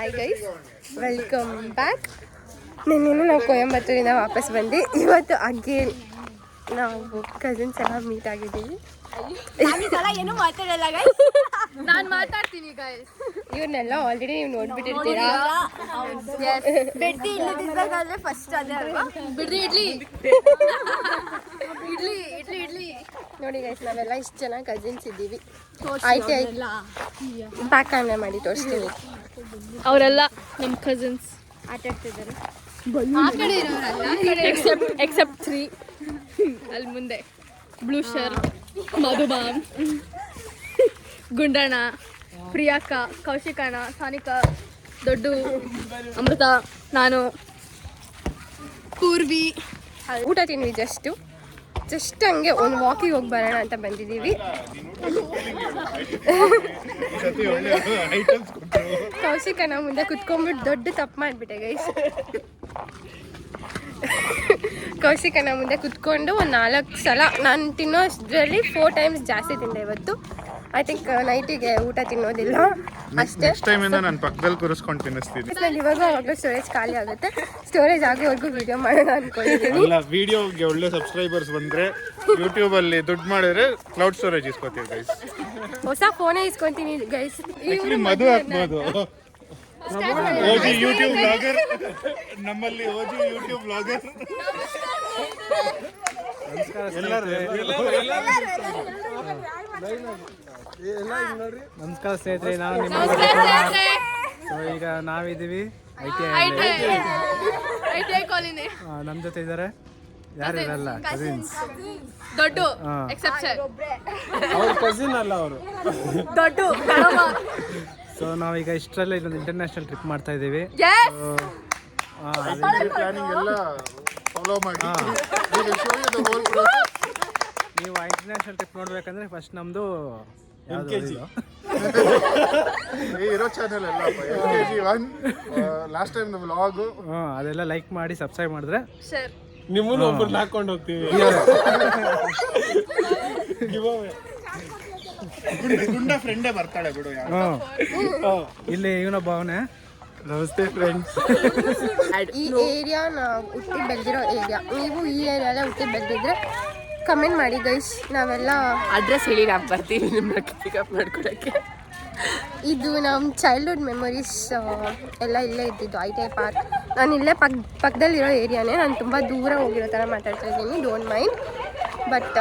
Hi guys, welcome back. ನಿನ್ನೆ ನಾವು ಕೊಯಂಬತ್ತೂರಿಂದ ವಾಪಸ್ ಬಂದು ಇವತ್ತು ಅಗೇನ್ ನಾವು ಕಸಿನ್ಸ್ ಎಲ್ಲ ಮೀಟ್ ಆಗಿದ್ದೀವಿ. ಏನು ಮಾತಾಡಲ್ಲ, ನಾನು ಮಾತಾಡ್ತೀನಿ ಗೈಸ್. ಇವ್ರನ್ನೆಲ್ಲ ಆಲ್ರೆಡಿ ನೀವು ನೋಡ್ಬಿಟ್ಟಿರ್ತೀರಾ. ಬಿಡ್ತಿ ಇಲ್ಲದಿದ್ದಾಗಲೇ ಫಸ್ಟ್ ಅದೇ ಅಲ್ವಾ, ಬಿಡ್ದಿ ಇಡ್ಲಿ ಇಡ್ಲಿ ಇಡ್ಲಿ ಇಡ್ಲಿ ನೋಡಿ ಗೈಸ್, ನಾವೆಲ್ಲ ಇಷ್ಟು ಜನ ಕಸಿನ್ಸ್ ಇದ್ದೀವಿ. ಆಯ್ತು ಬ್ಯಾಕ್ ಕ್ಯಾಮ್ರಾ ಮಾಡಿ ತೋರಿಸ್ತೀವಿ. ಅವರೆಲ್ಲ ನಮ್ಮ ಕಸಿನ್ಸ್ ಆಟ ಆಡ್ತಿದ್ದಾರೆ. ಎಕ್ಸೆಪ್ಟ್ 3 ಅಲ್ಲಿ ಮುಂದೆ ಬ್ಲೂ ಶರ್ಟ್, ಮಧುಬಾಮ್, ಗುಂಡಣ್ಣ, ಪ್ರಿಯಾಕ, ಕೌಶಿಕಣ್ಣ, ಸಾನಿಕಾ, ದೊಡ್ಡು, ಅಮೃತ, ನಾನು, ಪೂರ್ವಿ. ಊಟ ತಿನ್ವಿ ಜಸ್ಟ್ ಹಂಗೆ ಒಂದು ವಾಕಿಗೆ ಹೋಗಿ ಬರೋಣ ಅಂತ ಬಂದಿದ್ದೀವಿ. ಕೌಶಿಕನ ಮುಂದೆ ಕುತ್ಕೊಂಡ್ಬಿಟ್ಟು ದೊಡ್ಡ ತಪ್ಪು ಮಾಡಿಬಿಟ್ಟೆ ಗೈಸ್. ಕೌಶಿಕನ ಮುಂದೆ ಕುತ್ಕೊಂಡು ಒಂದು 4 ಸಲ ನಾನು ತಿನ್ನೋಷ್ಟರಲ್ಲಿ 4 ಟೈಮ್ಸ್ ಜಾಸ್ತಿ ತಿಂದೆ ಇವತ್ತು. ಐ ಥಿಂಕ್ ನೈಟಿಗೆ ಊಟ ತಿನ್ನೋದಿಲ್ಲ ಅಷ್ಟೇ. ನಾನು ಪಕ್ಕದಲ್ಲಿ ಕೂರಿಸ್ಕೊಂಡು ತಿನ್ನಿಸ್ತೀನಿ. ನಾನು ಇವಾಗ ಅವಾಗಲೂ ಸ್ಟೋರೇಜ್ ಖಾಲಿ ಆಗುತ್ತೆ. ಸ್ಟೋರೇಜ್ ಆಗೋವರೆಗೂ ವಿಡಿಯೋ ಮಾಡೋಣ ಅನ್ಕೊಂಡಿದ್ದೀನಿ. ವಿಡಿಯೋಗೆ ಒಳ್ಳೆ ಸಬ್ಸ್ಕ್ರೈಬರ್ಸ್ ಬಂದರೆ ಯೂಟ್ಯೂಬಲ್ಲಿ ದುಡ್ಡು ಮಾಡಿದ್ರೆ ಕ್ಲೌಡ್ ಸ್ಟೋರೇಜ್ ಇಸ್ಕೊತೀವಿ ಗೈಸ್. ಹೊಸ ಫೋನೇ ಇಸ್ಕೊಂತೀನಿ ಗೈಸ್. ಮದು ಹಾಕ್ಬೋದು. ಓಜಿ ಯೂಟ್ಯೂಬ್ ಬ್ಲಾಗರ್, ನಮ್ಮಲ್ಲಿ ಓಜಿ ಯೂಟ್ಯೂಬ್ ಬ್ಲಾಗರ್. ನಮಸ್ಕಾರ ಸ್ನೇಹಿತರೆ, ನಾವು ನಿಮ್ಮ ಈಗ ನಾವಿದ್ದೀವಿ ಐಟಿಐ ಕಾಲೋನಿ. ನಮ್ಮ ಜೊತೆ ಇದ್ದಾರೆ ಯಾರಿರಲ್ಲ, ಕಸಿನ್ಸ್. ದೊಡ್ಡು ಎಕ್ಸೆಪ್ಷನ್, ಅವ್ರ ಕಸಿನ್ ಅಲ್ಲ ಅವರು, ದೊಡ್ಡು. ಸೊ ನಾವೀಗ ಇಷ್ಟರಲ್ಲೇ ಇಲ್ಲೊಂದು ಇಂಟರ್ನ್ಯಾಷನಲ್ ಟ್ರಿಪ್ ಮಾಡ್ತಾ ಇದ್ದೀವಿ. ಪ್ಲಾನಿಂಗ್ ಎಲ್ಲ ಫಾಲೋ ಮಾಡಿ ನೀವು ಆ ಇಂಟರ್ನ್ಯಾಷನಲ್ ಟ್ರಿಪ್ ನೋಡ್ಬೇಕಂದ್ರೆ ಫಸ್ಟ್ ನಮ್ಮದು ಇರೋ ಚಾನೆಲ್ ಎಲ್ಲ KG1 ಲಾಸ್ಟ್ ಟೈಮ್ ನಮ್ಮ ವ್ಲಾಗು ಅದೆಲ್ಲ ಲೈಕ್ ಮಾಡಿ ಸಬ್ಸ್ಕ್ರೈಬ್ ಮಾಡಿದ್ರೆ ನಿಮ್ಮನ್ನು ಒಬ್ಬರು ಹಾಕೊಂಡು ಹೋಗ್ತೀವಿ. ಗುಂಡ ಫ್ರೆಂಡೇ ಬರ್ತಾಳೆ ಬಿಡು. ಇಲ್ಲಿ ಇವನೊಬ್ಬ ಅವನೇ. ನಮಸ್ತೆ ಫ್ರೆಂಡ್ಸ್. ಈ ಏರಿಯಾ ನಾವು ಹುಟ್ಟಿ ಬೆಳೆದಿರೋ ಏರಿಯಾ. ನೀವು ಈ ಏರಿಯಾಲ್ಲೇ ಹುಟ್ಟಿ ಬೆಳೆದಿದ್ರೆ ಕಮೆಂಟ್ ಮಾಡಿ ಗೈಸ್. ನಾವೆಲ್ಲ ಅಡ್ರೆಸ್ ಹೇಳಿ ನಾವು ಬರ್ತೀವಿ ನಿಮ್ಮನ್ನ ಪಿಕಪ್ ಮಾಡ್ಕೊಳಕ್ಕೆ. ಇದು ನಮ್ಮ ಚೈಲ್ಡ್ಹುಡ್ ಮೆಮೊರೀಸ್ ಎಲ್ಲ ಇಲ್ಲೇ ಇದ್ದಿದ್ದು. ITI park. ನಾನು ಇಲ್ಲೇ ಪಕ್ಕದಲ್ಲಿರೋ ಏರಿಯಾನೇ. ನಾನು ತುಂಬ ದೂರ ಹೋಗಿರೋ ಥರ ಮಾತಾಡ್ತಾ ಇದ್ದೀನಿ, don't mind. But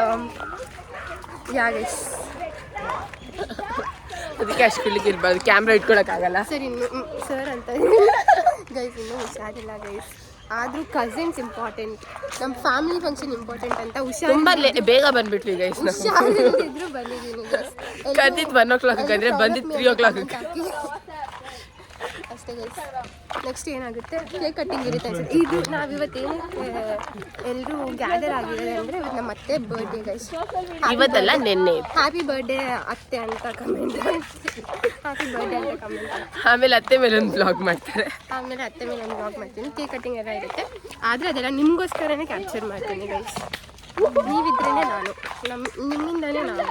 yeah guys, ಅದಕ್ಕೆ ಅಷ್ಟು ಇರ್ಬಾರ್ದು, ಕ್ಯಾಮ್ರಾ ಇಟ್ಕೊಳಕ್ಕಾಗಲ್ಲ. ಸರಿ ಸರ್ ಅಂತ ಗೈಸ್, ಇನ್ನೂ ಹುಷಾರಿಲ್ಲ ಗೈಸ್. ಆದರೂ ಕಸಿನ್ಸ್ ಇಂಪಾರ್ಟೆಂಟ್, ನಮ್ಮ ಫ್ಯಾಮಿಲಿ ಫಂಕ್ಷನ್ ಇಂಪಾರ್ಟೆಂಟ್ ಅಂತ ತುಂಬಾ ಬೇಗ ಬಂದ್ಬಿಟ್ವಿ ಗೈಸ್. ಹುಷಾರಿದ್ರು ಬಂದಿದ್ದೀನಿ ಗೈಸ್. ಕದ್ದಿದ್ದು 1 o'clock ಅಂದ್ರೆ ಬಂದಿದ್ದು 3 o'clock. ಅಷ್ಟೇ ಗೈಸ್. ನೆಕ್ಸ್ಟ್ ಏನಾಗುತ್ತೆ, ಕೇಕ್ ಕಟ್ಟಿಂಗ್ ಇರುತ್ತೆ ಅನ್ಸುತ್ತೆ. ಇದು ನಾವಿವತ್ತೇನು ಎಲ್ಲರೂ ಗ್ಯಾದರ್ ಆಗಿದ್ದಾರೆ ಅಂದರೆ ಇವತ್ತು ನಮ್ಮ ಅತ್ತೆ ಬರ್ಡೇ ಗೈಸ್. ಇವತ್ತಲ್ಲ ನೆನ್ನೆ. ಹ್ಯಾಪಿ ಬರ್ಡೇ ಅತ್ತೆ ಅಂತ ಕಮೆಂಟ್, ಹ್ಯಾಪಿ ಬರ್ಡೇ ಅಂತ ಕಮೆಂಟ್. ಆಮೇಲೆ ಅತ್ತೆ ಮೇಲೆ ಒಂದು ಬ್ಲಾಗ್ ಮಾಡ್ತಾರೆ. ಆಮೇಲೆ ಅತ್ತೆ ಮೇಲೆ ಒಂದು ಬ್ಲಾಗ್ ಮಾಡ್ತೀನಿ. ಕೇಕ್ ಕಟ್ಟಿಂಗ್ ಎಲ್ಲ ಇರುತ್ತೆ. ಆದರೆ ಅದೆಲ್ಲ ನಿಮಗೋಸ್ಕರನೇ ಕ್ಯಾಪ್ಚರ್ ಮಾಡ್ತೀನಿ ಗೈಸ್. ನೀವಿದ್ರೇ ನಾನು, ನಿಮ್ಮಿಂದನೇ ನಾನು.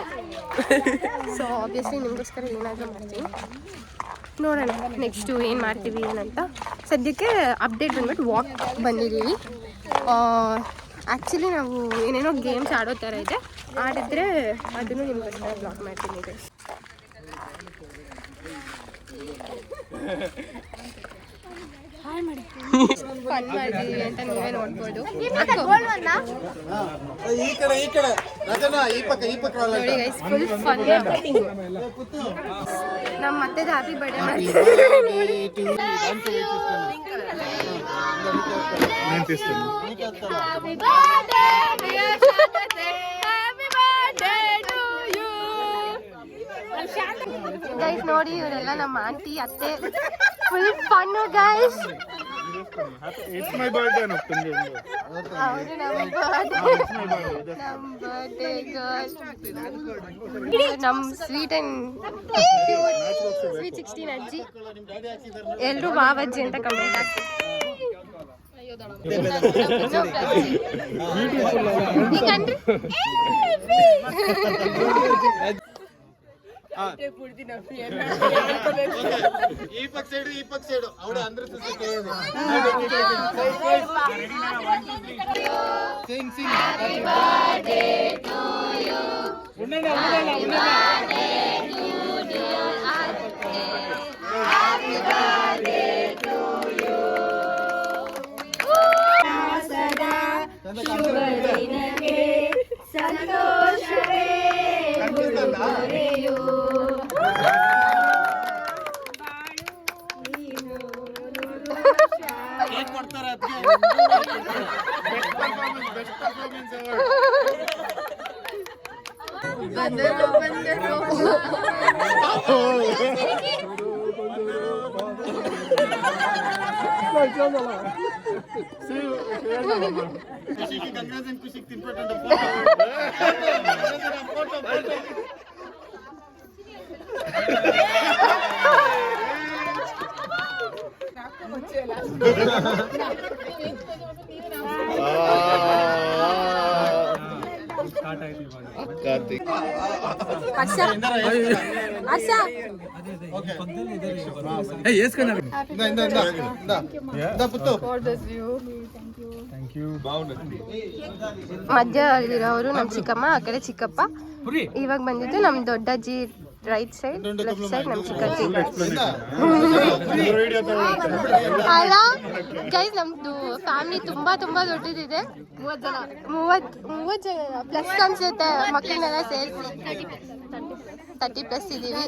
ಸೊ ಆಬ್ವಿಯಸ್ಲಿ ನಿಮಗೋಸ್ಕರ ಏನಾದರೂ ಮಾಡ್ತೀನಿ. ನೋಡೋಣ ನೆಕ್ಸ್ಟು ಏನು ಮಾಡ್ತೀವಿ ಏನಂತ. ಸದ್ಯಕ್ಕೆ ಅಪ್ಡೇಟ್ ಬಂದ್ಬಿಟ್ಟು ವಾಕ್ ಬಂದಿದ್ದೀವಿ. ಆ್ಯಕ್ಚುಲಿ ನಾವು ಏನೇನೋ ಗೇಮ್ಸ್ ಆಡೋ ಥರ ಇದೆ. ಆಡಿದ್ರೆ ಅದನ್ನು ನಿಮಗೋಸ್ಕರ ಬ್ಲಾಗ್ ಮಾಡ್ತೀನಿ ಗೈಸ್. ಫನ್ ಮಾಡಿದ್ದೀವಿ ಅಂತ ನೀವೇ ನೋಡ್ಬೋದು. ನೋಡಿ ಗೈಸ್, ಫುಲ್ ಫನ್. ನಮ್ಮ ಮತ್ತೆದು ಹ್ಯಾಪಿ ಬರ್ಡೇ ಗೈಸ್. ನೋಡಿ ಇವರೆಲ್ಲ ನಮ್ಮ ಆಂಟಿ ಅತ್ತೆ, full fun guys. It's my birthday no tunge ಅವರು ನಮ್ಮ ಬರ್ಡೇ ಗರ್ಲ್, ನಮ್ಮ ಸ್ವೀಟ್ ಆ್ಯಂಡ್ ಸ್ವೀಟ್ 16 ಅಜ್ಜಿ. ಎಲ್ಲರೂ ಬಾವಜ್ಜಿ ಅಂತ ಕಮೆಂಟ್ ಹಾಕ್ತೀವಿ. ಈ ಪಕ್ಕ ಸೈಡು ಅವಳು ಅಂದ್ರೆ ಮಧ್ಯದಲ್ಲಿರೋರು ನಮ್ಮ ಚಿಕ್ಕಮ್ಮ, ಆ ಕಡೆ ಚಿಕ್ಕಪ್ಪ. ಇವಾಗ ಬಂದಿದ್ದು ನಮ್ಮ ದೊಡ್ಡಜ್ಜಿ ರೈಟ್ ಸೈಡ್, ಲೆಫ್ಟ್ ಸೈಡ್ ನಮ್ಮ ಚಿಕ್ಕಜ್ಜಿ. ಅಲ್ಲ ಗೈಸ್, ನಮ್ದು ಫ್ಯಾಮಿಲಿ ತುಂಬಾ ದೊಡ್ಡದಿದೆ. 30 ಜನ ಪ್ಲಸ್ ಅನ್ಸುತ್ತೆ, ಮಕ್ಕಳನ್ನೆಲ್ಲ ಸೇರಿಸಿ 30+ ಇದೀವಿ.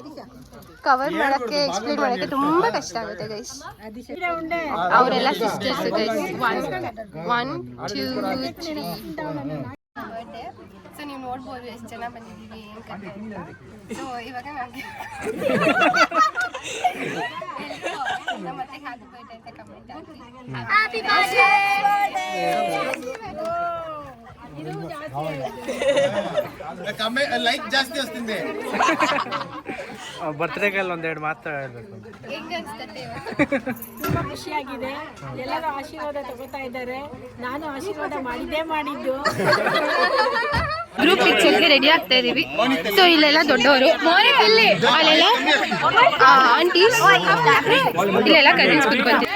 ಕವರ್ ಮಾಡಕ್ಕೆ, ಎಕ್ಸ್ಪ್ಲೇನ್ ಮಾಡಕ್ಕೆ ತುಂಬಾ ಕಷ್ಟ ಆಗುತ್ತೆ ಗೈಸ್. ಅವರೆಲ್ಲ ಸಿಸ್ಟರ್ಸ್ ಗೈಸ್. 1 2 3. ಸೊ ನೀವು ನೋಡ್ಬೋದು ಎಷ್ಟು ಜನ ಬಂದಿದ್ದೀವಿ, ಏನು ಕತೆ ಅಂತ. ಸೊ ಇವಾಗ ನನಗೆ ಮತ್ತೆ ಹ್ಯಾಪಿ ಬರ್ತ್ಡೇ ಅಂತ ಕಮೆಂಟ್ ಹಾಕಿ. ಲೈಕ್ ಜಾಸ್ತಿ ವಸ್ತಿಂದೆ. ಬರ್ತ್ಡೇಗಲ್ಲಿ ಒಂದೆರಡು ಮಾತು ಹೇಳ್ಬೇಕು. ಹೆಂಗ ಅನ್ಸ್ತತೆ? ತುಂಬಾ ಖುಷಿಯಾಗಿದೆ. ಎಲ್ಲರೂ ಆಶೀರ್ವಾದ ತಗೋತಾ ಇದ್ದಾರೆ. ನಾನು ಆಶೀರ್ವಾದ ಮಾಡಿದ್ದು. ಗ್ರೂಪ್ ಪಿಕ್ಚರ್ಗೆ ರೆಡಿ ಆಗ್ತಾ ಇದೀವಿ. ಸೊ ಇಲ್ಲೆಲ್ಲ ದೊಡ್ಡವರು, ಅಲ್ಲೆಲ್ಲ ಆಂಟೀಸ್, ಇಲ್ಲೆಲ್ಲ ಕಸಿನ್ಸ್ ಕೂತ್ಕೊಂತೀವಿ.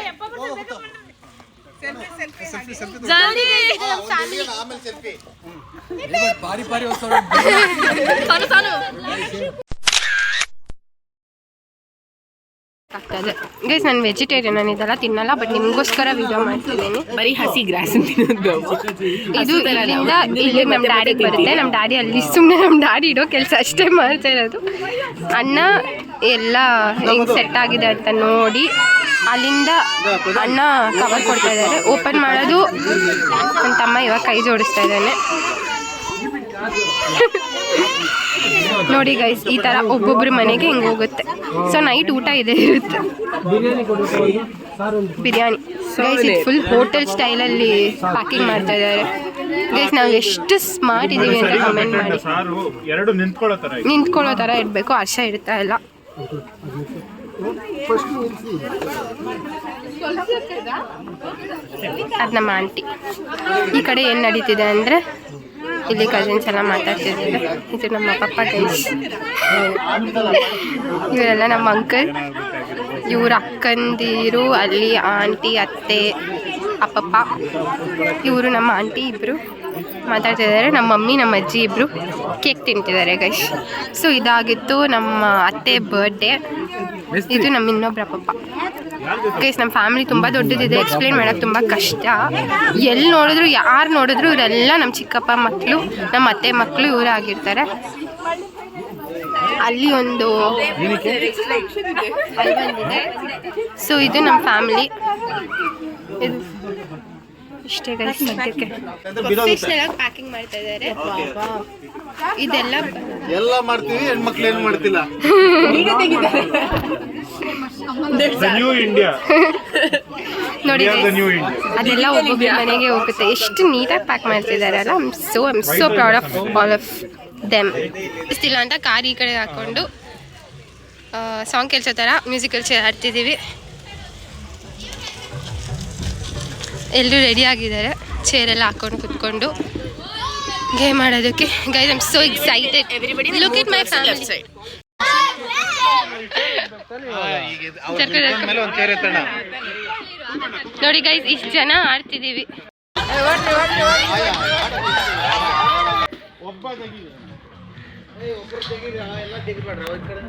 ಆಗ್ತದೆ ಗೈಸ್. ನಾನು ವೆಜಿಟೇರಿಯನ್, ನಾನು ಇದೆಲ್ಲ ತಿನ್ನಲ್ಲ, ಬಟ್ ನಿಮಗೋಸ್ಕರ ವಿಡಿಯೋ ಮಾಡ್ತಿದ್ದೀನಿ. ಬರೀ ಹಸಿ ಗ್ರಾಸ್ ತಿನ್ನೋದು ಇದು ಇಲ್ಲಿಂದ ಇಲ್ಲಿ ನಮ್ಮ ಡ್ಯಾಡಿಗೆ ಬರುತ್ತೆ. ನಮ್ಮ ಡ್ಯಾಡಿ ಅಲ್ಲಿ ಸುಮ್ಮನೆ ನಮ್ಮ ಡ್ಯಾಡಿ ಇಡೋ ಕೆಲಸ ಅಷ್ಟೇ ಮಾಡ್ತಾ ಇರೋದು. ಅನ್ನ ಎಲ್ಲ ಹೆಂಗೆ ಸೆಟ್ ಆಗಿದೆ ಅಂತ ನೋಡಿ ಅಲ್ಲಿಂದ ಅನ್ನ ಕವರ್ ಕೊಡ್ತಾ ಇದ್ದಾರೆ. ಓಪನ್ ಮಾಡೋದು ನನ್ನ ತಮ್ಮ ಇವಾಗ ಕೈ ಜೋಡಿಸ್ತಾ ಇದ್ದಾನೆ. ನೋಡಿ ಗೈಸ್, ಈ ಥರ ಒಬ್ಬೊಬ್ಬರ ಮನೆಗೆ ಹಿಂಗೆ ಹೋಗುತ್ತೆ. ಸೊ ನೈಟ್ ಊಟ ಇದೆ ಇರುತ್ತೆ, ಬಿರಿಯಾನಿ. ಗೈಸ್ ಇದು ಫುಲ್ ಹೋಟೆಲ್ ಸ್ಟೈಲಲ್ಲಿ ಪ್ಯಾಕಿಂಗ್ ಮಾಡ್ತಾ ಇದ್ದಾರೆ. ಗೈಸ್ ನಾವು ಎಷ್ಟು ಸ್ಮಾರ್ಟ್ ಇದ್ದೀವಿ ಅಂತ ಕಮೆಂಟ್ ಮಾಡಿ. ನಿಂತ್ಕೊಳ್ಳೋ ಥರ ಇರಬೇಕು, ಹರ್ಷ ಇರ್ತಾ ಇಲ್ಲ. ಅದು ನಮ್ಮ ಆಂಟಿ. ಈ ಕಡೆ ಏನು ನಡೀತಿದೆ ಅಂದರೆ ಇಲ್ಲಿ ಕಸಿನ್ಸ್ ಎಲ್ಲ ಮಾತಾಡ್ತಿದ್ದಾರೆ. ಇದು ನಮ್ಮ ಪಪ್ಪ ಗೈಸ್, ಇವರೆಲ್ಲ ನಮ್ಮ ಅಂಕಲ್, ಇವ್ರ ಅಕ್ಕಂದಿರು, ಅಲ್ಲಿ ಆಂಟಿ, ಅತ್ತೆ, ಅಪ್ಪಪ್ಪ, ಇವರು ನಮ್ಮ ಆಂಟಿ ಇಬ್ಬರು ಮಾತಾಡ್ತಿದ್ದಾರೆ. ನಮ್ಮ ಮಮ್ಮಿ, ನಮ್ಮ ಅಜ್ಜಿ ಇಬ್ಬರು ಕೇಕ್ ತಿಂತಿದ್ದಾರೆ ಗೈಸ್. ಸೊ ಇದಾಗಿತ್ತು ನಮ್ಮ ಅತ್ತೆ ಬರ್ಡೇ. ಇದು ನಮ್ಮ ಇನ್ನೊಬ್ಬರ ಅಪ್ಪಪ್ಪ ಗೈಸ್. ನಮ್ಮ ಫ್ಯಾಮಿಲಿ ತುಂಬ ದೊಡ್ಡದಿದೆ, ಎಕ್ಸ್ಪ್ಲೇನ್ ಮಾಡೋಕ್ಕೆ ತುಂಬ ಕಷ್ಟ. ಎಲ್ಲಿ ನೋಡಿದ್ರು, ಯಾರು ನೋಡಿದ್ರು ಇವರೆಲ್ಲ ನಮ್ಮ ಚಿಕ್ಕಪ್ಪ ಮಕ್ಕಳು, ನಮ್ಮ ಅತ್ತೆ ಮಕ್ಕಳು ಇವರೇ ಆಗಿರ್ತಾರೆ. ಅಲ್ಲಿ ಒಂದು ಸೊ ಇದು ನಮ್ಮ ಫ್ಯಾಮಿಲಿ. ಇದು ಇಷ್ಟೇ ಗೈಸ್ ಸದ್ಯಕ್ಕೆ. ಪ್ಯಾಕಿಂಗ್ ಮಾಡ್ತಾ ಇದ್ದಾರೆ. ಇದೆಲ್ಲ ಎಲ್ಲ ಮಾಡ್ತೀವಿ, ಹೆಣ್ಮಕ್ಳು ಏನು ಮಾಡ್ತಿಲ್ಲ. ನೋಡಿ ಅದೆಲ್ಲ ಒಬ್ಬೊಬ್ಬರ ಮನೆಗೆ ಹೋಗುತ್ತೆ. ಎಷ್ಟು ನೀಟಾಗಿ ಪ್ಯಾಕ್ ಮಾಡ್ತಿದ್ದಾರಲ್ಲ. I am so proud of all of them. ಇಷ್ಟಿಲ್ಲ ಅಂತ ಕಾರ್ ಈ ಕಡೆ ಹಾಕ್ಕೊಂಡು ಸಾಂಗ್ ಕೇಳಿಸೋ ಥರ ಮ್ಯೂಸಿಕಲ್ ಚೇರ್ ಆಡ್ತಿದ್ದೀವಿ. ಎಲ್ಲರೂ ರೆಡಿ ಆಗಿದ್ದಾರೆ, ಚೇರೆಲ್ಲ ಹಾಕ್ಕೊಂಡು ಕುತ್ಕೊಂಡು ಗೇಮ್ ಆಡೋದಕ್ಕೆ. Guys I am so excited. Look at my family. ಮೇಲೆ ಒಂದು ಚೇರ್ ಎತ್ತೋಣ. ನೋಡಿ ಗೈಸ್, ಇಷ್ಟು ಜನ ಆಡ್ತಿದೀವಿ. ಒಬ್ಬ ತೆಗಿ. ಒಬ್ರು ತೆಗೀರಿ, ಎಲ್ಲ ತೆಗಿಬೇಡ್ರಿ. ಒಂದ್ ಕಡೆ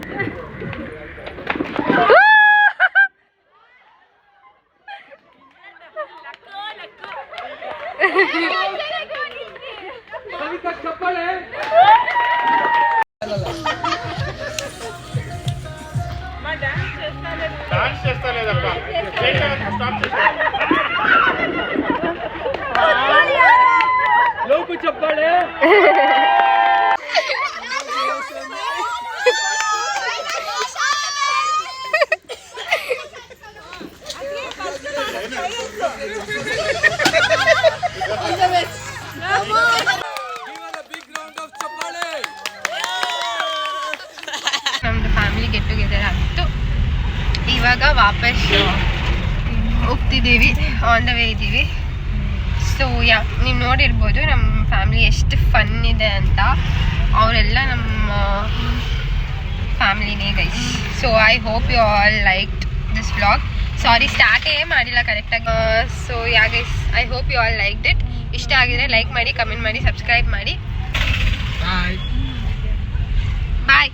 డాన్స్ చేస్తా లేదప్ప. స్టాప్ చేస్తా. లోపు చెప్పాలి. ನಮ್ದು ಫ್ಯಾಮಿಲಿ ಗೆಟ್ ಟುಗೆದರ್ ಆಗಿತ್ತು. ಇವಾಗ ವಾಪಸ್ ಹೋಗ್ತಿದ್ದೀವಿ, ಆನ್ ದ ವೇ ಇದ್ದೀವಿ. ಸೊ ನೀವು ನೋಡಿರ್ಬೋದು ನಮ್ಮ ಫ್ಯಾಮಿಲಿ ಎಷ್ಟು ಫನ್ ಇದೆ ಅಂತ. ಅವರೆಲ್ಲ ನಮ್ಮ ಫ್ಯಾಮಿಲಿನೇ guys. So I hope you all like this vlog. Sorry, ಸ್ಟಾರ್ಟೇ ಮಾಡಿಲ್ಲ ಕರೆಕ್ಟಾಗಿ. So guys, I hope you all like it. ಇಷ್ಟ ಆಗಿದ್ರೆ ಲೈಕ್ ಮಾಡಿ, ಕಮೆಂಟ್ ಮಾಡಿ, ಸಬ್ಸ್ಕ್ರೈಬ್ ಮಾಡಿ. ಬಾಯ್.